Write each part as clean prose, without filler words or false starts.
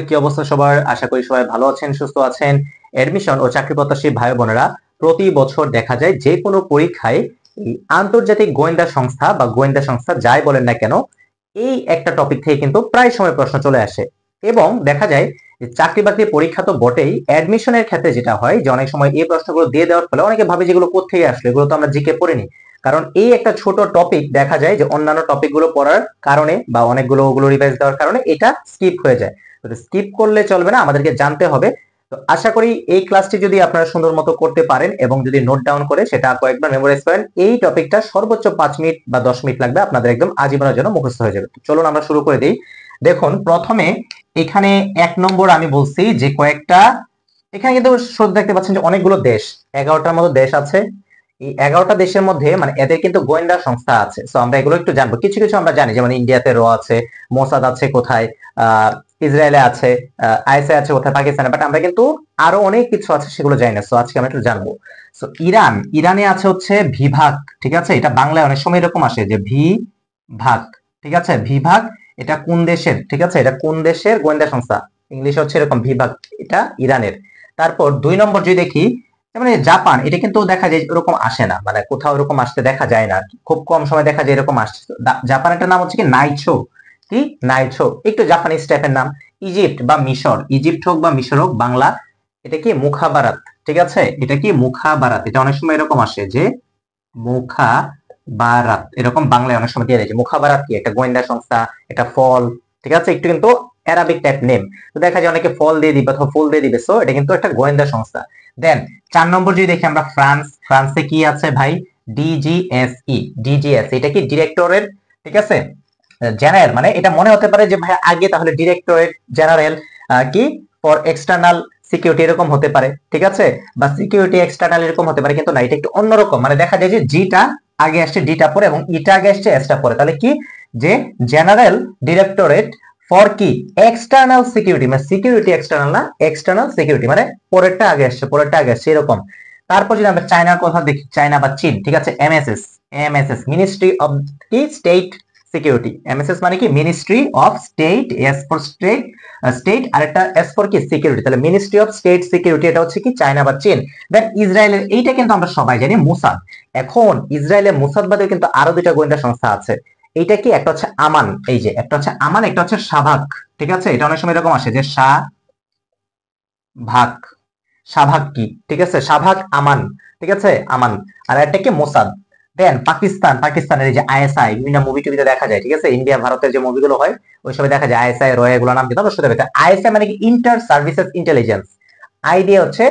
কি অবস্থা সবার? আশা করি সবাই ভালো আছেন, সুস্থ আছেন। অ্যাডমিশন ও চাকরি প্রত্যাশী ভাই বোনেরা, প্রতি বছর দেখা যায় যে কোনো পরীক্ষায় এই আন্তর্জাতিক গোয়েন্দা সংস্থা বা গোয়েন্দা সংস্থা যাই বলেন না কেন, এই একটা টপিক থেকে কিন্তু প্রায় সময় প্রশ্ন চলে আসে। এবং দেখা যায় যে চাকরি বাকরি পরীক্ষা তো বটেই, অ্যাডমিশনের ক্ষেত্রে যেটা হয় যে অনেক সময় এই প্রশ্নগুলো দিয়ে দেওয়ার ফলে অনেকে ভাবে যেগুলো কোত্থেকে আসলো, এগুলো তো আমরা জিকে পড়িনি। কারণ এই একটা ছোট টপিক দেখা যায় যে অন্যান্য টপিক গুলো পড়ার কারণে বা অনেকগুলো ওগুলো রিভাইজ দেওয়ার কারণে এটা স্কিপ হয়ে যায়। স্কিপ করলে চলবে না, আমাদেরকে জানতে হবে। তো আশা করি এই ক্লাসটি যদি আপনারা সুন্দর মতো করতে পারেন এবং যদি নোট ডাউন করে সেটা কয়েকবার মেমোরাইজ করেন, এই টপিকটা সর্বোচ্চ 5 মিনিট বা 10 মিনিট লাগবে, আপনাদের একদম আজীবনের জন্য মুখস্থ হয়ে যাবে। চলুন আমরা শুরু করে দিই। দেখুন, প্রথমে এখানে 1 নম্বর আমি বলছি যে কয়েকটা, এখানে কিন্তু শুধু দেখতে পাচ্ছেন যে অনেকগুলো দেশ, 11টার মতো দেশ আছে। এই 11টা দেশের মধ্যে মানে এদের কিন্তু গোয়েন্দা সংস্থা আছে। তো আমরা এগুলো একটু জানবো। কিছু কিছু আমরা জানি, যেমন ইন্ডিয়াতে র আছে, মোসাদ আছে কোথায়, ইসরায়েলে আছে, আইএসআই আছে কোথায়, পাকিস্তানে। বাট আমরা কিন্তু আরো অনেক কিছু আছে সেগুলো জানি না। সো আজকে আমরা একটু জানবো। সো ইরানে আছে হচ্ছে বিভাগ। ঠিক আছে, এটা বাংলায় অনেক সময় এরকম আসে যে ভাগ। ঠিক আছে, বিভাগ। এটা কোন দেশের? ঠিক আছে, এটা কোন দেশের গোয়েন্দা সংস্থা? ইংলিশ হচ্ছে এরকম বিভাগ, এটা ইরানের। তারপর 2 নম্বর যদি দেখি, মানে জাপান, এটা কিন্তু দেখা যায় এরকম আসে না, মানে কোথাও এরকম আসতে দেখা যায় না, খুব কম সময় দেখা যায় এরকম আসছে। জাপানের নাম হচ্ছে কি নাইছো। কি? নাইছো, একটু জাপানিজ টাইপের নাম। ইজিপ্ট বা মিশর, ইজিপ্ট হোক বা মিশর হোক, বাংলা এটা কি মুখাবারাত। ঠিক আছে, এটা কি মুখাবারাত, এটা অনেক সময় এরকম আসে যে মুখাবারাত, এরকম বাংলায় অনেক সময় দিয়ে দেয় যে মুখাবারাত কি একটা গোয়েন্দা সংস্থা, এটা ফল। ঠিক আছে, একটু কিন্তু অ্যারাবিক টাইপ নেম। তো দেখা যায় অনেকে ফল দিয়ে দিবে অথবা ফুল দিয়ে দিবে, সো এটা কিন্তু একটা গোয়েন্দা সংস্থা। দেন 4 নম্বর যদি দেখি আমরা, ফ্রান্সে কি আছে ভাই? ডিজিএসই। ডিজিএস এটা কি ডিরেক্টরেট, ঠিক আছে, জেনারেল। মানে এটা মনে হতে পারে যে ভাই আগে তাহলে ডিরেক্টরেট জেনারেল কি ফর এক্সটার্নাল সিকিউরিটি এরকম হতে পারে, ঠিক আছে, বা সিকিউরিটি এক্সটার্নাল এরকম হতে পারে, কিন্তু না, এটা একটু অন্যরকম। মানে দেখা যায় যে জিটা আগে আসছে ডিটা পরে এবং ইটা আগে আসছে এসটা পরে, তাহলে কি যে জেনারেল ডিরেক্টরেট ফর কি এক্সটার্নাল সিকিউরিটি, মানে সিকিউরিটি এক্সটার্নাল না, এক্সটার্নাল সিকিউরিটি, মানে পরেরটা আগে আসছে পরেরটা আগে আসছে এরকম। তারপর যদি আমরা চায়নার কথা দেখি, চায়না বা চীন, ঠিক আছে, এমএসএস মিনিস্ট্রি অফ কি স্টেট সিকিউরিটি। এমএসএস মানে কি ministry of state, S for state, state, আর একটা এস ফর কি সিকিউরিটি, তাহলে মিনিস্ট্রি অফ স্টেট সিকিউরিটি, এটা হচ্ছে কি চায়না বা চীন। দেন ইসরায়েলের, এইটা কিন্তু আমরা সবাই জানি মোসাদ। এখন ইসরায়েলের মোসাদ বাদে কিন্তু আরো দুইটা গোয়েন্দা সংস্থা আছে। এইটা কি, একটা হচ্ছে আমান, এই যে একটা হচ্ছে আমান, একটা হচ্ছে শাভাক। ঠিক আছে, এটা অনেক সময় এরকম আসে যে শাভাক। শাভাক কি, ঠিক আছে, শাভাক আমান। ঠিক আছে, আমান। আর একটা কি মোসাদ। দেন পাকিস্তানের এই যে আইএসআই, বিভিন্ন মুভি টুভিতে দেখা যায়। ঠিক আছে, ইন্ডিয়া ভারতের যে মুভিগুলো হয় ওই সময় দেখা যায় আইএসআই রয়, এগুলো নাম কিন্তু অবশ্যই দেবে। আইএসআই মানে কি ইন্টার সার্ভিসেস ইন্টেলিজেন্স। আইডিয়া হচ্ছে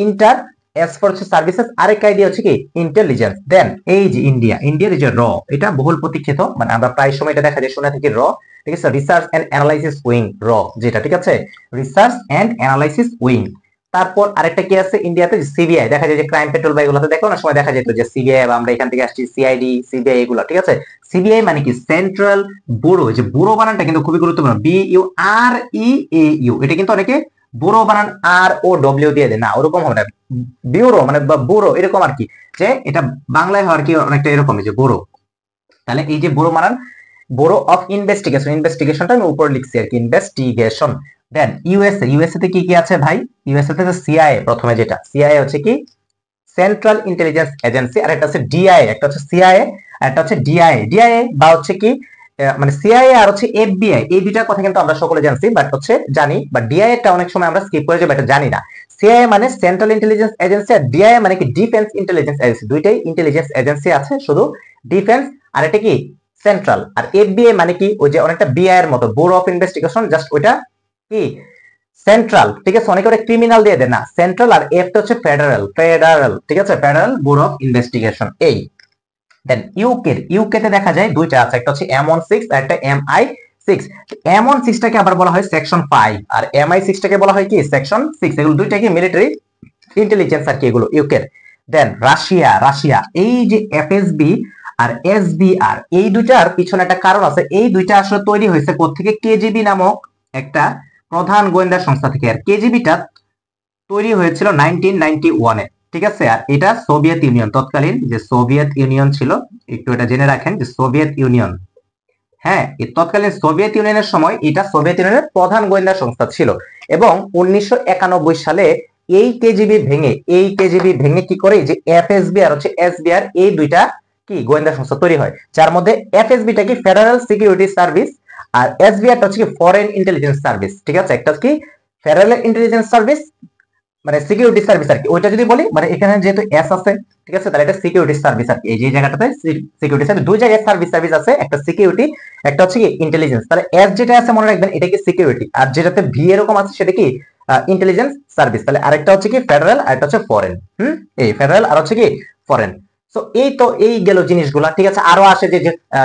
ইন্টার, এস ফর হচ্ছে সার্ভিসেস, আরেক আইডিয়া হচ্ছে কি ইন্টেলিজেন্স। দেন এই যে ইন্ডিয়ার এই যে র, এটা বহুল প্রতীক্ষিত, মানে আমরা প্রায় সময় এটা দেখা যায় শুনে থাকি র। ঠিক আছে, রিসার্চ এন্ড অ্যানালাইসিস উইং, র যেটা, ঠিক আছে, রিসার্চ এন্ড অ্যানালাইসিস উইং। তারপর আরেকটা কি আছে ইন্ডিয়াতে, সিবিআই। দেখা যায় যে ক্রাইম পেট্রোল বা এগুলোতে দেখো না সময় দেখা যেত যে সিবিআই, বা আমরা এখান থেকে আসছি সিআইডি, সিবিআই এগুলো। ঠিক আছে, সিবিআই মানে কি সেন্ট্রাল ব্যুরো। যে ব্যুরো বানানটা কিন্তু খুবই গুরুত্বপূর্ণ, BUREAU। এটা কিন্তু অনেকে ব্যুরো বানান ROW দিয়ে দেয়, না ওরকম হবে না, ব্যুরো মানে বা ব্যুরো এরকম আর কি, যে এটা বাংলায় হয় আর কি অনেকটা এরকম, যে ব্যুরো। তাহলে এই যে ব্যুরো বানান, ব্যুরো অফ ইনভেস্টিগেশন, ইনভেস্টিগেশনটা আমি উপরে লিখছি আর কি, ইনভেস্টিগেশন। দেন ইউএসএ তে কি কি আছে ভাই? ইউএসএ তে সিআইএ, প্রথমে যেটা সিআইএ হচ্ছে কি সেন্ট্রাল ইন্টেলিজেন্স এজেন্সি, আর একটা হচ্ছে ডিআইএ, একটা হচ্ছে সিআইএ আর একটা হচ্ছে ডিআইএ বা হচ্ছে কি মানে সিআইএ আর হচ্ছে এফবিআই, এই দুইটার কথা কিন্তু আমরা সকলে জানছি, বাট হচ্ছে জানি, বাট ডিআইএ টা অনেক সময় আমরা স্কিপ করে যাই, বাট জানি না। সিআইএ মানে সেন্ট্রাল ইন্টেলিজেন্স এজেন্সি, আর ডিআইএ মানে কি ডিফেন্স ইন্টেলিজেন্স এজেন্সি। দুইটাই ইন্টেলিজেন্স এজেন্সি আছে, শুধু ডিফেন্স আর এটা কি সেন্ট্রাল। আর এফবিআই মানে কি ওই যে অনেকটা বিআই এর মতো, ব্যুরো অফ ইনভেস্টিগেশন, জাস্ট ওইটা কি সেন্ট্রাল। ঠিক আছে, অনেকে ওটা ক্রিমিনাল দিয়ে দেয়, না সেন্ট্রাল, আর এফ টা হচ্ছে ফেডারেল। ঠিক আছে, ফেডারেল ব্যুরো অফ ইনভেস্টিগেশন এই। দেন ইউকে তে দেখা যায় দুইটা আছে, একটা হচ্ছে M16 আর একটা MI6। M16 টাকে আবার বলা হয় সেকশন 5 আর MI6 টাকে বলা হয় কি সেকশন 6। এগুলো দুইটা কি মিলিটারি ইন্টেলিজেন্স আর কি, এগুলো ইউকে। দেন রাশিয়া এই যে এফএসবি আর এসবিআর, এই দুইটার পিছনে একটা কারণ আছে। এই দুইটা আসলে তৈরি হয়েছে কোত্থেকে? কেজিবি নামক একটা প্রধান গোয়েন্দা সংস্থা থেকে। আর কেজিবিটা তৈরি হয়েছিল 1991 এ। ঠিক আছে, আর এটা সোভিয়েত ইউনিয়ন, তৎকালীন যে সোভিয়েত ইউনিয়ন ছিল, একটু এটা জেনে রাখেন যে সোভিয়েত ইউনিয়ন, হ্যাঁ, এই তৎকালীন সোভিয়েত ইউনিয়নের সময় এটা সোভিয়েত ইউনিয়নের প্রধান গোয়েন্দা সংস্থা ছিল এবং 1991 সালে এই কেজিবি ভেঙে কি করে যে এফএসবি আর হচ্ছে এসবিআর এই দুইটা কি গোয়েন্দা সংস্থা তৈরি হয়, যার মধ্যে এফএসবি টা কি ফেডারেল সিকিউরিটি সার্ভিস আর এসবিআর টা হচ্ছে কি ফরেন ইন্টেলিজেন্স সার্ভিস। ঠিক আছে, একটা কি ফেডারেল ইন্টেলিজেন্স সার্ভিস মানে সিকিউরিটি সার্ভিস আর কি, ওইটা যদি বলি মানে এখানে যেহেতু এস আছে, ঠিক আছে, তাহলে এটা সিকিউরিটি সার্ভিস আর কি। এই যে জায়গাটাতে সিকিউরিটি সার্ভিস, দুই জায়গায় সার্ভিস আছে, একটা সিকিউরিটি, একটা হচ্ছে কি ইন্টেলিজেন্স। তাহলে এস যেটা আছে মনে রাখবেন এটা কি সিকিউরিটি, আর যেটাতে ভি এরকম আছে সেটা কি ইন্টেলিজেন্স সার্ভিস। তাহলে আরেকটা হচ্ছে কি ফেডারেল আর একটা হচ্ছে ফরেন। এই ফেডারেল আর হচ্ছে কি ফরেন। তো এই গেল জিনিসগুলা, ঠিক আছে। আরো আসে যে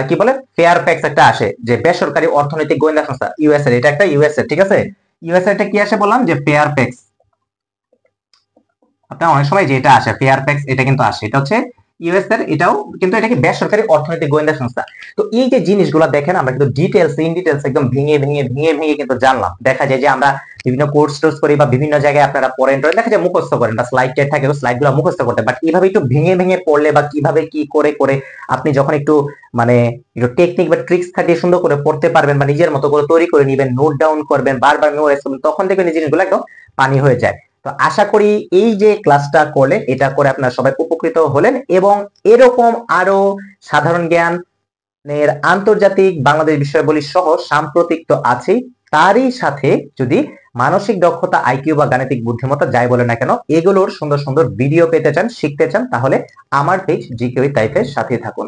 কি বলে ফেয়ারফ্যাক্স একটা আসে, যে বেসরকারি অর্থনৈতিক গোয়েন্দা সংস্থা ইউএস এর, এটা একটা ইউএস এর, ঠিক আছে। ইউএস এর এটা কি আসে বললাম যে ফেয়ারফ্যাক্স, আপনার অনেক সময় যেটা আসে ফেয়ারফ্যাক্স এটা কিন্তু আসে, এটা হচ্ছে ইউএস এর, এটাও কিন্তু এটা কি বেসরকারি অর্থনৈতিক গোয়েন্দা সংস্থা। তো এই যে জিনিসগুলো দেখেন আমরা কিন্তু ডিটেলস একদম ভেঙে কিন্তু জানলাম। দেখা যায় যে আমরা বিভিন্ন কোর্স করি বা বিভিন্ন জায়গায় আপনারা পড়েন, দেখা যায় মুখস্থ করেন বা স্লাইড টাইড থাকে স্লাইড গুলো মুখস্থ করতে, বাট এইভাবে একটু ভেঙে পড়লে বা কিভাবে কি করে আপনি যখন একটু মানে একটু টেকনিক বা ট্রিক্স খাটিয়ে সুন্দর করে পড়তে পারবেন বা নিজের মতো করে তৈরি করে নেবেন, নোট ডাউন করবেন, বারবার মেমোরাইজ করবেন, তখন দেখবেন এই জিনিসগুলো একদম পানি হয়ে যায়। তো আশা করি এই যে ক্লাসটা করলেন এটা করে আপনারা সবাই উপকৃত হলেন, এবং এরকম আরো সাধারণ জ্ঞানের আন্তর্জাতিক বাংলাদেশ বিষয়াবলী সহ সাম্প্রতিক তো আছেই, তারই সাথে যদি মানসিক দক্ষতা, আইকিউ বা গাণিতিক বুদ্ধিমত্তা যাই বলে না কেন, এগুলোর সুন্দর সুন্দর ভিডিও পেতে চান, শিখতে চান, তাহলে আমার পেজ জিকে উইথ তাইফের সাথে থাকুন।